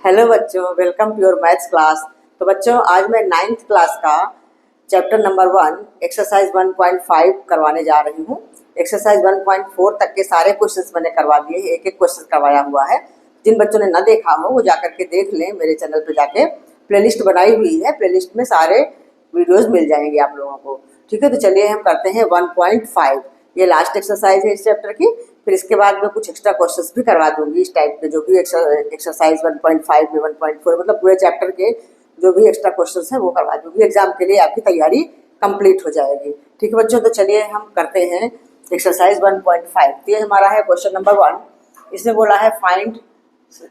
Hello बच्चों, welcome to your maths class. तो बच्चों, आज मैं 9th क्लास का चैप्टर नंबर 1 एक्सरसाइज 1.5 करवाने जा रही हूँ। एक्सरसाइज 1.4 तक के सारे क्वेश्चंस मैंने करवा दिए, एक एक क्वेश्चन करवाया हुआ है। जिन बच्चों ने ना देखा हो वो जाकर के देख लें, मेरे चैनल पे जाके प्लेलिस्ट बनाई हुई है, प्लेलिस्ट में सारे वीडियोस मिल जाएंगे आप लोगों को। ठीक है, तो चलिए हम करते हैं 1.5। ये लास्ट एक्सरसाइज है इस चैप्टर की। फिर इसके बाद मैं कुछ एक्स्ट्रा क्वेश्चंस भी करवा दूंगी इस टाइप के, जो भी एक्सरसाइज 1.5 में 1.4 मतलब पूरे चैप्टर के जो भी एक्स्ट्रा क्वेश्चंस हैं वो करवा दूंगी। एग्जाम के लिए आपकी तैयारी कंप्लीट हो जाएगी। ठीक है बच्चों, तो चलिए हम करते हैं एक्सरसाइज 1.5। तो ये हमारा है क्वेश्चन नंबर 1। इसमें बोला है फाइंड,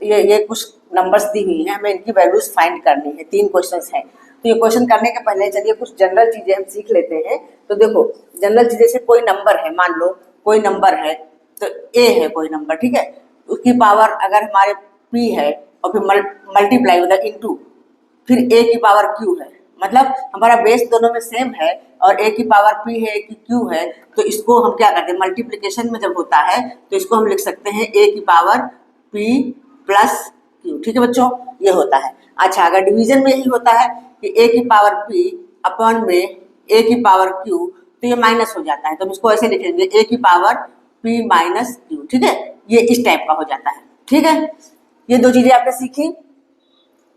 ये कुछ नंबर्स दी हुई हैं, हमें इनकी वैल्यूज फाइंड करनी है। 3 क्वेश्चंस हैं। तो ये क्वेश्चन करने के पहले चलिए कुछ जनरल चीजें हम सीख लेते हैं। तो देखो, जनरल चीजें से कोई नंबर है, मान लो कोई नंबर है, तो ए है कोई नंबर, ठीक है। उसकी पावर अगर हमारे पी है और फिर मल्टीप्लाई मतलब इनटू फिर ए की पावर क्यू है, मतलब हमारा बेस दोनों में सेम है और ए की पावर पी है, ए की क्यू है। तो इसको हम क्या करते हैं, मल्टीप्लिकेशन में जब होता है तो इसको हम लिख सकते हैं ए की पावर पी प्लस क्यू। ठीक है बच्चों, ये होता है। अच्छा, अगर डिवीजन में यही होता है कि ए की पावर पी अपॉन में ए की पावर क्यू, तो ये माइनस हो जाता है, तो हम इसको ऐसे लिखेंगे ए की पावर पी माइनस क्यू। ठीक है, ये इस टाइप का हो जाता है। ठीक है, ये 2 चीजें आपने सीखी।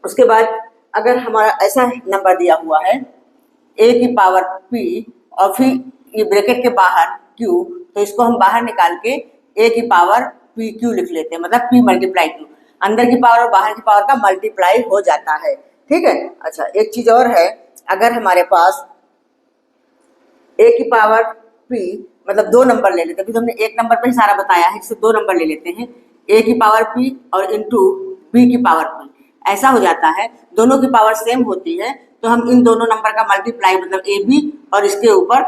उसके बाद अगर हमारा ऐसा नंबर दिया हुआ है ए की पावर पी और फिर ये ब्रैकेट के बाहर क्यू, तो इसको हम बाहर निकाल के ए की पावर पी क्यू लिख लेते हैं, मतलब पी मल्टीप्लाई क्यू। अंदर की पावर और बाहर की पावर का मल्टीप्लाई हो जाता है। ठीक है। अच्छा, एक चीज और है, अगर हमारे पास ए की पावर पी मतलब 2 नंबर ले लेते हैं, अभी तो हमने एक नंबर पे ही सारा बताया है, इससे 2 नंबर ले लेते हैं, ए की पावर पी और इंटू बी की पावर पी। ऐसा हो जाता है, दोनों की पावर सेम होती है, तो हम इन दोनों नंबर का मल्टीप्लाई मतलब ए बी और इसके ऊपर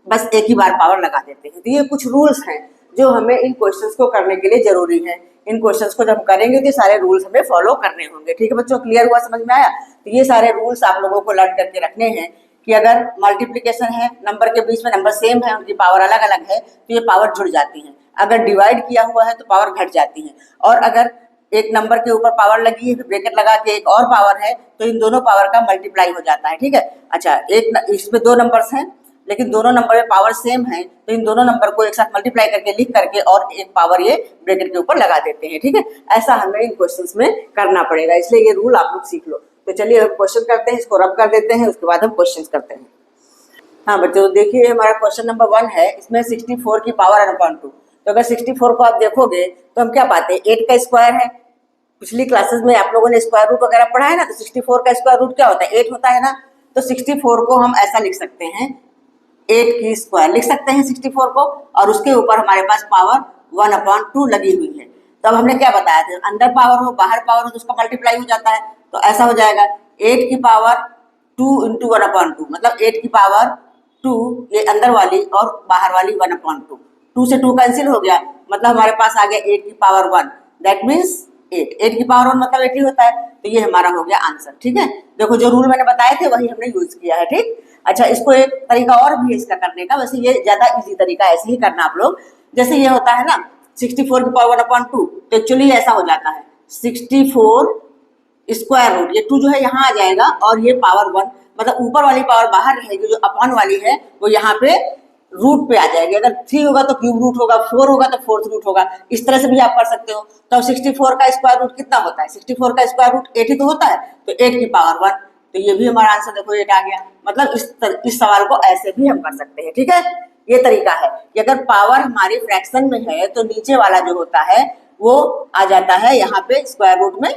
बस एक ही बार पावर लगा देते हैं। तो ये कुछ रूल्स हैं जो हमें इन क्वेश्चंस को करने के लिए जरूरी है। इन क्वेश्चंस को जब हम करेंगे तो सारे रूल्स हमें फॉलो करने होंगे। ठीक है बच्चों, क्लियर हुआ, समझ में आया? तो ये सारे रूल्स आप लोगों को लर्न करके रखने हैं कि अगर मल्टीप्लिकेशन है, नंबर के बीच में नंबर सेम है, उनकी पावर अलग अलग है, तो ये पावर जुड़ जाती है। अगर डिवाइड किया हुआ है तो पावर घट जाती है, और अगर एक नंबर के ऊपर पावर लगी है, ब्रैकेट लगा के एक और पावर है, तो इन दोनों पावर का मल्टीप्लाई हो जाता है। ठीक है। अच्छा, इसमें 2 नंबर्स हैं लेकिन दोनों नंबर में पावर सेम है, तो इन दोनों नंबर को एक साथ मल्टीप्लाई करके लिख करके और एक पावर ये ब्रैकेट के ऊपर लगा देते हैं। ठीक है, ऐसा हमें इन क्वेश्चंस में करना पड़ेगा, इसलिए ये रूल आप लोग सीख लो। तो चलिए हम क्वेश्चन करते हैं, इसको रब कर देते हैं, उसके बाद हम क्वेश्चन करते हैं। हाँ बच्चों, देखिए हमारा क्वेश्चन नंबर 1 है, इसमें 64 की पावर n/2। तो अगर 64 को आप देखोगे तो हम क्या पाते हैं, 8 का स्क्वायर है। पिछली क्लासेस में आप लोगों ने स्क्वायर रूट वगैरह पढ़ा है ना, तो 64 का स्क्वायर रूट क्या होता है, 8 होता है ना। तो 64 को हम ऐसा लिख सकते हैं, 8 की स्क्वायर लिख सकते हैं 64 को, और उसके ऊपर हमारे पास पावर 1/2 लगी हुई है। तो अब हमने क्या बताया था, अंदर पावर हो बाहर पावर हो तो उसका मल्टीप्लाई हो जाता है। तो ऐसा हो जाएगा 8 की पावर 2 इंटू 1/2, मतलब 8 की पावर 2, ये अंदर वाली और बाहर वाली 1/2। 2 से 2 कैंसिल हो गया, मतलब हमारे पास आ गया 8 की पावर 1, दैट मीन्स 8 की पावर 1 मतलब 8 ही होता है। तो ये हमारा हो गया आंसर। ठीक है, देखो जो रूल मैंने बताए थे वही हमने यूज किया है। ठीक। अच्छा, इसको एक तरीका और भी है इसका करने का, वैसे ये ज्यादा इजी तरीका, ऐसे ही करना आप लोग। जैसे ये होता है ना 64 की पावर 1/2, तो एक्चुअली ऐसा हो जाता है 64 स्क्वायर रूट, ये 2 जो है यहाँ आ जाएगा और ये पावर 1, मतलब ऊपर वाली पावर बाहर रहेगी, जो अपॉन वाली है वो यहाँ पे रूट पे आ जाएगी। अगर 3 होगा तो क्यूब रूट होगा, 4 होगा तो फोर्थ रूट होगा, इस तरह से भी आप कर सकते हो। तो 64 का स्क्वायर रूट कितना होता है, 64 का स्क्वायर रूट 8 ही तो होता है, तो 8 की पावर 1। तो ये भी हमारा आंसर देखो 8 आ गया। मतलब इस सवाल को ऐसे भी हम कर सकते हैं। ठीक है, ये तरीका है कि अगर पावर हमारी फ्रैक्शन में है तो नीचे वाला जो होता है वो आ जाता है यहाँ पे स्क्वायर रूट में,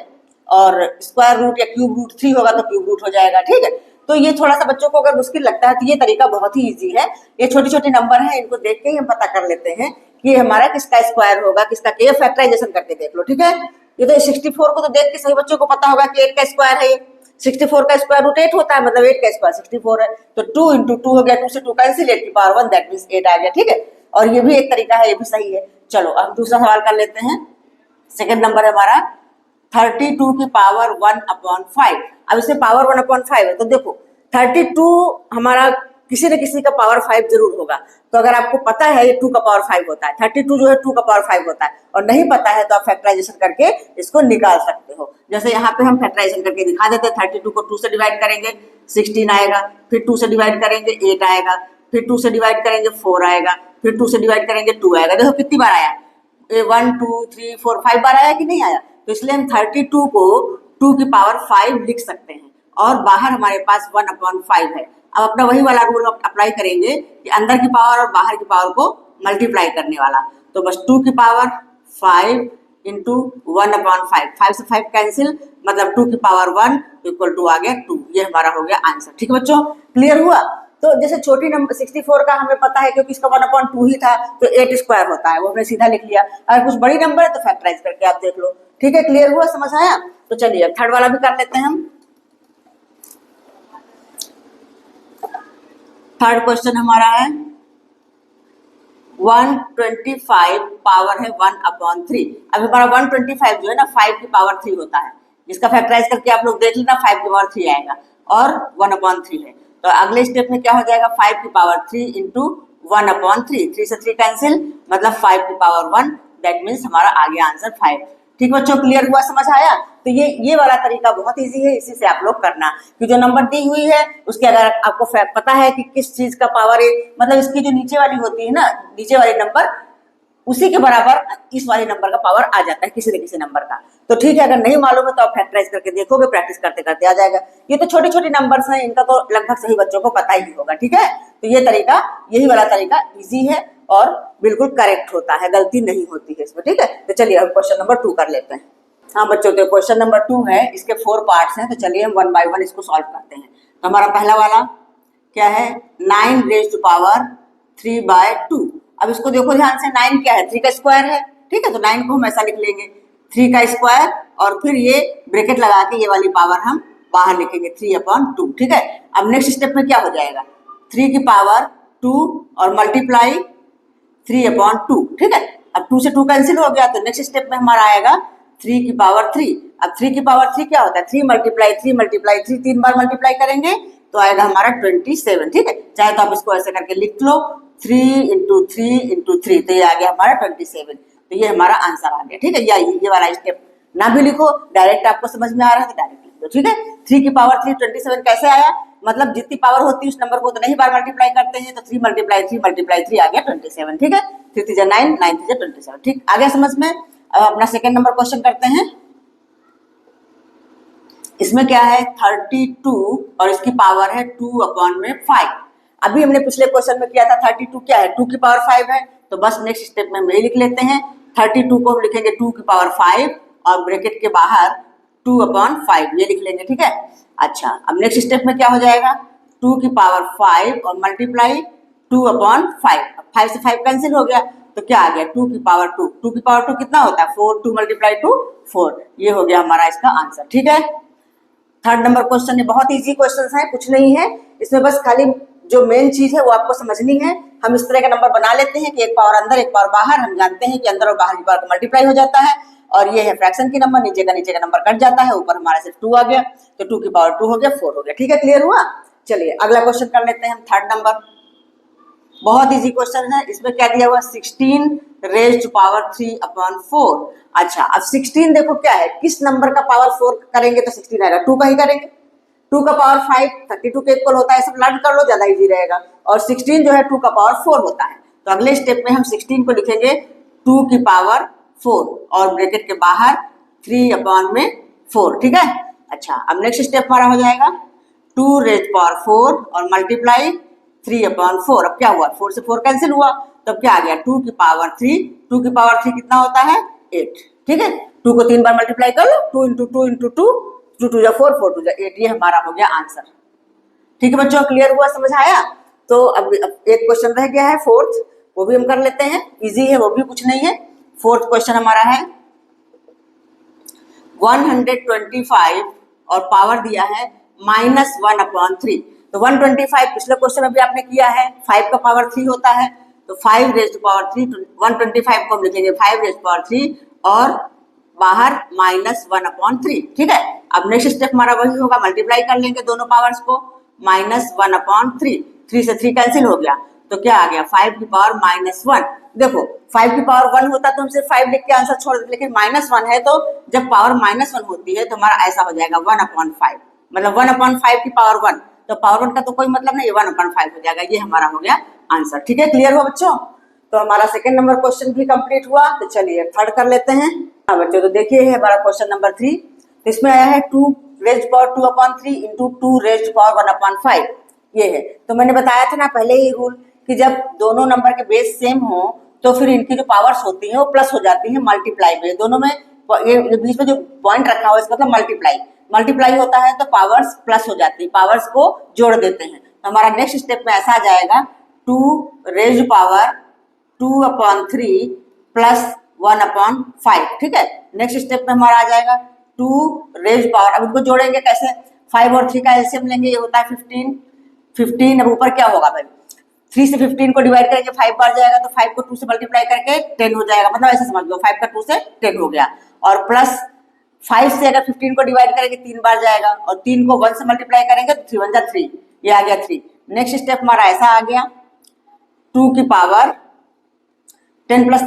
और स्क्वायर रूट या क्यूब रूट 3 होगा तो क्यूब रूट हो जाएगा। ठीक है, तो ये थोड़ा सा बच्चों को अगर मुश्किल लगता है तो ये तरीका बहुत ही इजी है। ये छोटी छोटी नंबर है, इनको देख के ही हम पता कर लेते हैं कि हमारा किसका स्क्वायर होगा, किसका, ये फैक्टराइजेशन करके देख लो। ठीक है, ये तो 64 को तो देख के सभी बच्चों को पता होगा कि 8 का स्क्वायर है। 64 का स्क्वायर रूट 8 होता है, मतलब 8 का स्क्वायर 64 है, तो 2 इंटू 2 हो गया, 2 से 2 कैंसिल, 8 की पावर 1 दैट मीन्स 8 आ गया। ठीक है, और ये भी एक तरीका है, ये भी सही है। चलो अब दूसरा सवाल कर लेते हैं। सेकंड नंबर है हमारा 32 की पावर 1/5। अब इसमें पावर 1/5 है, तो देखो 32 हमारा किसी न किसी का पावर 5 जरूर होगा। तो अगर आपको पता है ये 2 का पावर 5 होता है, 32 जो है 2 का पावर 5 होता है, और नहीं पता है तो आप फैक्टराइजेशन करके इसको निकाल सकते हो। जैसे यहाँ पे हम फैक्टराइजेशन करके दिखा देते हैं। 32 को 2 से डिवाइड करेंगे 16 आएगा, फिर 2 से डिवाइड करेंगे 8 आएगा, फिर 2 से डिवाइड करेंगे 4 आएगा, फिर 2 से डिवाइड करेंगे 2 आएगा। देखो कितनी बार आया, 1 2 3 4 5 बार आया कि नहीं आया। तो इसलिए हम 32 को 2 की पावर 5 लिख सकते हैं, और बाहर हमारे पास 1/5 है। अब अपना वही वाला रूल अप्लाई करेंगे कि अंदर की पावर और बाहर की पावर को मल्टीप्लाई करने वाला। तो बस 2 की पावर 5 इंटू 1/5, 5 से 5 कैंसिल, मतलब 2 की पावर 1 इक्वल टू आ गया 2। ये हमारा हो गया आंसर। ठीक है बच्चों, क्लियर हुआ। तो जैसे छोटी नंबर 64 का हमें पता है क्योंकि इसका 1/2 ही था, तो 8 स्क्वायर होता है, वो हमने सीधा लिख लिया। अगर कुछ बड़ी नंबर है तो फैक्टराइज करके आप देख लो। ठीक है, क्लियर हुआ, समझ आया। तो चलिए अब थर्ड वाला भी कर लेते हैं हम। थर्ड क्वेश्चन हमारा है 125 पावर है 1/3। अब हमारा 125 जो है ना 5 की पावर 3 होता है। इसका फैक्टराइज करके आप लोग देख लेना, 5 की पावर 3 आएगा और 1/3 है। तो अगले स्टेप में क्या हो जाएगा, 5 की पावर 3 इंटू 1/3, 3 से 3 कैंसिल, मतलब 5 की पावर 1, दैट मीन्स हमारा आ गया आंसर 5। ठीक बच्चों, क्लियर हुआ, समझ आया। तो ये वाला तरीका बहुत इजी है, इसी से आप लोग करना कि जो नंबर दी हुई है उसके अगर आपको पता है कि किस चीज का पावर है, मतलब इसकी जो नीचे वाली होती है ना, नीचे वाली नंबर, उसी के बराबर इस वाले नंबर का पावर आ जाता है किसी न किसी नंबर का। तो ठीक है, अगर नहीं मालूम है तो आप फैक्टराइज करके देखोगे, प्रैक्टिस करते करते आ जाएगा। ये तो छोटी छोटी नंबर्स हैं, इनका तो लगभग सही बच्चों को पता ही होगा। ठीक है, तो ये तरीका, यही वाला तरीका इजी है और बिल्कुल करेक्ट होता है, गलती नहीं होती है इसमें। ठीक है, तो चलिए हम क्वेश्चन नंबर 2 कर लेते हैं। हाँ बच्चों, तो क्वेश्चन नंबर 2 है, इसके 4 पार्ट्स हैं, तो चलिए हम 1 बाय 1 इसको सॉल्व करते हैं। तो हमारा पहला वाला क्या है, 9 रेज़ टू पावर 3/2। अब इसको देखो ध्यान से, 9 क्या है, 3 का स्क्वायर है। ठीक है, तो 9 को हम ऐसा लिख लेंगे 3 का स्क्वायर, और फिर ये ब्रैकेट लगा के ये वाली पावर हम बाहर लिखेंगे 3/2। ठीक है, अब नेक्स्ट स्टेप में क्या हो जाएगा, 3 की पावर 2 और मल्टीप्लाई 3/2। ठीक है, अब 2 से 2 कैंसिल हो गया, तो नेक्स्ट स्टेप में हमारा आएगा 3 की पावर 3। अब 3 की पावर 3 क्या होता है, 3 मल्टीप्लाई 3 मल्टीप्लाई 3, 3 बार मल्टीप्लाई करेंगे तो आएगा हमारा 27। ठीक है, चाहे तो आप इसको ऐसे करके लिख लो, 3 इंटू 3 इंटू 3, तो ये आ गया हमारा 27। तो ये हमारा आंसर आ गया। ठीक है, ये वाला स्टेप ना भी लिखो, डायरेक्ट आपको समझ में आ रहा है तो डायरेक्ट लिख दो। ठीक है, 3 की पावर 3 27 कैसे आया, मतलब जितनी पावर होती है उस नंबर को तो नहीं बार मल्टीप्लाई करते हैं, तो 3 मल्टीप्लाई 3 मल्टीप्लाई 3 आ गया 27। ठीक है, 3 3 9, 9 3 27। ठीक, आ गया समझ में। अब अपना सेकंड नंबर क्वेश्चन करते हैं। इसमें क्या है, 32 और इसकी पावर है 2/5। अभी हमने पिछले क्वेश्चन में किया था 32 क्या है, 2 की पावर 5 है, तो बस नेक्स्ट स्टेप में हम यही लिख लेते हैं। 32 को हम लिखेंगे 2 की पावर 5 और ब्रैकेट के बाहर 2/5 ये लिख लेंगे। ठीक है, अच्छा अब नेक्स्ट स्टेप में क्या हो जाएगा, 2 की पावर 5 और मल्टीप्लाई 2/5, 5 से 5 कैंसिल हो गया, तो क्या आ गया 2 की पावर 2। 2 की पावर 2 कितना होता है, 4, 2 मल्टीप्लाई 2 4, ये हो गया हमारा इसका आंसर। ठीक है, थर्ड नंबर क्वेश्चन है, बहुत इजी क्वेश्चन है, कुछ नहीं है इसमें, बस खाली जो मेन चीज है वो आपको समझनी है। हम इस तरह का नंबर बना लेते हैं कि एक पावर अंदर एक पावर बाहर, हम जानते हैं कि अंदर और बाहर की पावर का मल्टीप्लाई हो जाता है, और ये है फ्रैक्शन की नंबर, नीचे का नंबर कट जाता है, ऊपर हमारा सिर्फ 2 आ गया, तो 2 की पावर 2 हो गया, 4 हो गया। ठीक है, क्लियर हुआ। चलिए अगला क्वेश्चन कर लेते हैं हम, थर्ड नंबर, बहुत इजी क्वेश्चन है। इसमें क्या दिया हुआ, 16 रेज़ टू पावर 3/4। अच्छा अब 16 देखो क्या है, किस नंबर का पावर 4 करेंगे तो 16 आएगा, 2 का ही करेंगे। 2 का पावर 5 32 के इक्वल होता है, सब लर्न कर लो, ज्यादा इजी रहेगा। और 16 जो है 2 का पावर 4 होता है, तो अगले स्टेप में हम 16 को लिखेंगे 2 की पावर 4 और ब्रैकेट के बाहर 3/4। ठीक है, अच्छा अब नेक्स्ट स्टेप हमारा हो जाएगा 2 रेज़ पावर 4 और मल्टीप्लाई 3/4। अब क्या हुआ, 4 से 4 कैंसिल हुआ, तब क्या आ गया 2 की पावर 3। 2 की पावर 3 कितना होता है, 8। ठीक है, 2 को 3 बार मल्टीप्लाई कर लो, 2 इंटू 2 इंटू 2, 2 2 4 4 2 8, ये हमारा हो गया आंसर। ठीक है बच्चों, क्लियर हुआ, समझ आया। तो अब एक क्वेश्चन रह गया है फोर्थ, वो भी हम कर लेते हैं, इजी है, वो भी कुछ नहीं है। फोर्थ क्वेश्चन हमारा है 125 और पावर दिया है -1/3। तो 125 पिछले क्वेश्चन में भी आपने किया है, 5 का पावर 3 होता है, तो 5 रेज़ टू पावर 3, 125 को हम लिखेंगे 5 रेज़ टू पावर 3 और बाहर -1/3। ठीक है, अब नेक्स्ट स्टेप हमारा वही होगा, मल्टीप्लाई कर लेंगे दोनों पावर्स को, -1/3, 3 से 3 कैंसिल हो गया, तो क्या आ गया 5 की पावर -1। देखो 5 की पावर 1 होता तो हम सिर्फ 5 लिख के आंसर छोड़ देते, लेकिन -1 है तो जब पावर -1 होती है तो हमारा ऐसा हो जाएगा 1/5, मतलब 1/5 की पावर 1, तो पावर 1 का तो कोई मतलब नहीं, 1/5 हो जाएगा। ये हमारा हो गया आंसर। ठीक है, क्लियर हुआ बच्चों? तो हमारा सेकंड नंबर क्वेश्चन भी कंप्लीट हुआ। तो चलिए थर्ड कर लेते हैं। हाँ बच्चों, तो देखिए है हमारा क्वेश्चन नंबर 3। तो इसमें आया है 2 raised power 2/3 into 2 raised power 1/5। ये है, तो मैंने बताया था ना पहले ही रूल कि जब दोनों नंबर के बेस सेम हो तो फिर इनकी जो पावर्स होती हैं वो प्लस हो जाती हैं मल्टीप्लाई में। दोनों में ये बीच में जो पॉइंट रखा हुआ है इसका मतलब मल्टीप्लाई होता है तो पावर्स प्लस हो जाती है, पावर्स को जोड़ देते हैं। तो हमारा नेक्स्ट स्टेप में ऐसा आ जाएगा 2 रेज्ड पावर 2/3 प्लस 1/5। ठीक है, नेक्स्ट स्टेप में हमारा आ जाएगा 2 रेज्ड पावर, अब इनको जोड़ेंगे कैसे, 5 और 3 का एलसीएम लेंगे, ये होता है 15। अब ऊपर क्या होगा भाई, 3 से 15 को डिवाइड करेंगे 5 बार जाएगा, तो 5 को 2 से मल्टीप्लाई करके 10 हो जाएगा, मतलब ऐसे समझ लो 5 का 2 से 10 हो गया। और प्लस 5 से अगर 15 को डिवाइड करेंगे 3 बार जाएगा, और 3 को 1 से मल्टीप्लाई करेंगे तो 3 1 जा 3, ये आ गया 3। नेक्स्ट स्टेप हमारा ऐसा आ गया 2 की पावर 10 प्लस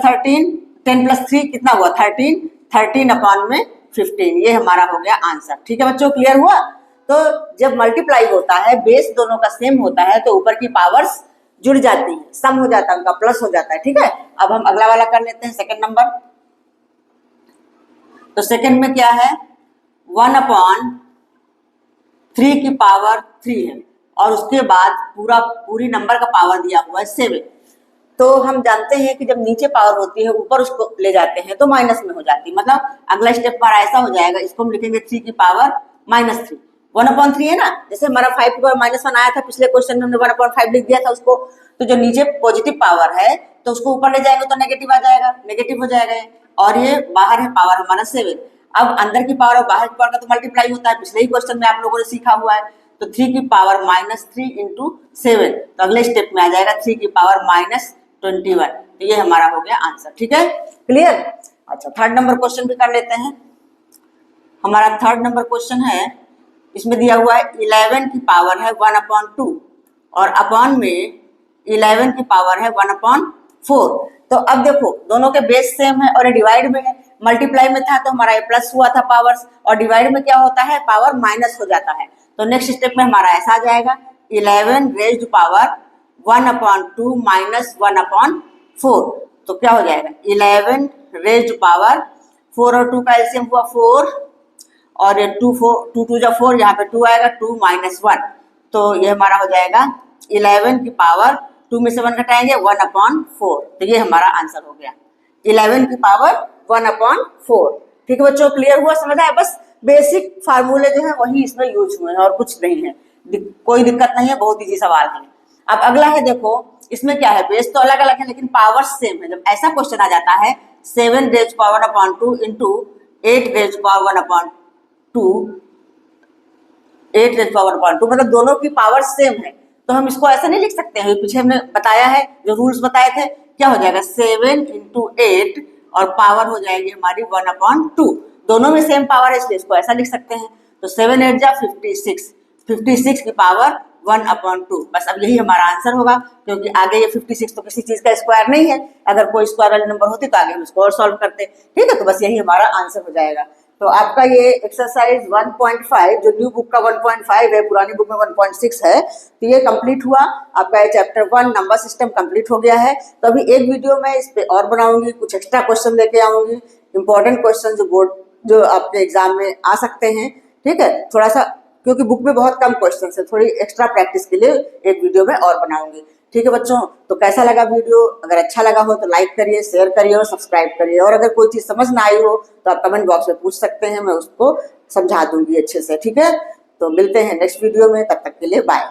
3 कितना हुआ 13 अपॉन में 15, ये हमारा हो गया आंसर। ठीक है बच्चों, क्लियर हुआ? तो जब मल्टीप्लाई होता है, बेस दोनों का सेम होता है, तो ऊपर की पावर्स जुड़ जाती है, सम हो जाता है, उनका प्लस हो जाता है। ठीक है, अब हम अगला वाला कर लेते हैं, सेकंड नंबर। तो सेकंड में क्या है 1/3 की पावर 3 है, और उसके बाद पूरी नंबर का पावर दिया हुआ है 7। तो हम जानते हैं कि जब नीचे पावर होती है ऊपर उसको ले जाते हैं तो माइनस में हो जाती है, मतलब अगला स्टेप हमारा ऐसा हो जाएगा, इसको हम लिखेंगे 3 की पावर -3। 1/3 है ना, जैसे हमारा 5 की पावर -1 आया था पिछले क्वेश्चन में, हमने 1/5 लिख दिया था उसको। तो जो नीचे पॉजिटिव पावर है तो उसको ऊपर ले जाएंगे तो नेगेटिव आ जाएगा, नेगेटिव हो जाएगा ये, और ये बाहर है पावर हमारा 7। अब अंदर की पावर और बाहर की पावर का तो मल्टीप्लाई होता है, पिछले ही क्वेश्चन में आप लोगों ने सीखा हुआ है। तो 3 की पावर -3 इंटू 7, तो अगले स्टेप में आ जाएगा 3 की पावर -21। तो ये हमारा हो गया आंसर। ठीक है, क्लियर? अच्छा, थर्ड नंबर क्वेश्चन भी कर लेते हैं। हमारा थर्ड नंबर क्वेश्चन है, इसमें दिया हुआ है 11 की पावर है 1/2, और अपॉन में 11 की पावर है 1/4। तो अब देखो दोनों के बेस सेम है और ये डिवाइड में है, मल्टीप्लाई में था तो हमारा ये प्लस हुआ था पावर्स, और डिवाइड में क्या होता है पावर माइनस हो जाता है। तो नेक्स्ट स्टेप में हमारा ऐसा आ जाएगा 11 रेज्ड पावर 1/2 माइनस 1/4। तो क्या हो जाएगा 11 रेज्ड पावर 4 और 2 का एलसीएम हुआ 4, और ये 2 2 जा 4, यहाँ पे 2 आएगा, 2 - 1। तो ये हमारा हो जाएगा 11 की पावर 2 में से 1 घटाएंगे 1/4। तो ये हमारा आंसर हो गया 11 की पावर 1/4। ठीक है बच्चों, क्लियर हुआ, समझ आया? बस बेसिक फार्मूले जो है वही इसमें यूज हुए हैं और कुछ नहीं है, कोई दिक्कत नहीं है, बहुत ईजी सवाल है। अब अगला है, देखो इसमें क्या है, बेस तो अलग अलग है लेकिन पावर सेम है। जब ऐसा क्वेश्चन आ जाता है 7 raised power 1/2 into 8 raised power 1/2, 8 raised power 1/2, मतलब दोनों की पावर सेम है, तो हम इसको ऐसा नहीं लिख सकते हैं। पीछे हमने बताया है, जो रूल्स बताए थे, क्या हो जाएगा 7 इंटू 8 और पावर हो जाएगी हमारी 1/2। दोनों में सेम पावर है इसलिए इसको ऐसा लिख सकते हैं। तो 7 8 जा 56 की पावर 1/2। बस अब यही हमारा आंसर होगा, क्योंकि आगे ये 56 तो किसी चीज का स्क्वायर नहीं है, अगर कोई स्क्वायर वाले नंबर होती तो आगे हम इसको और सॉल्व करते। ठीक है, तो बस यही हमारा आंसर हो जाएगा। तो आपका ये एक्सरसाइज 1.5 जो न्यू बुक का 1.5 है, पुरानी बुक में 1.6 है, तो ये कंप्लीट हुआ आपका। ये चैप्टर 1 नंबर सिस्टम कंप्लीट हो गया है। तो अभी एक वीडियो में इस पे और बनाऊंगी, कुछ एक्स्ट्रा क्वेश्चन लेके आऊंगी, इंपॉर्टेंट क्वेश्चन जो आपके एग्जाम में आ सकते हैं। ठीक है, थोड़ा सा, क्योंकि बुक में बहुत कम क्वेश्चन है, थोड़ी एक्स्ट्रा प्रैक्टिस के लिए एक वीडियो में और बनाऊंगी। ठीक है बच्चों, तो कैसा लगा वीडियो? अगर अच्छा लगा हो तो लाइक करिए, शेयर करिए और सब्सक्राइब करिए। और अगर कोई चीज़ समझ ना आई हो तो आप कमेंट बॉक्स में पूछ सकते हैं, मैं उसको समझा दूंगी अच्छे से। ठीक है, तो मिलते हैं नेक्स्ट वीडियो में, तब तक के लिए बाय।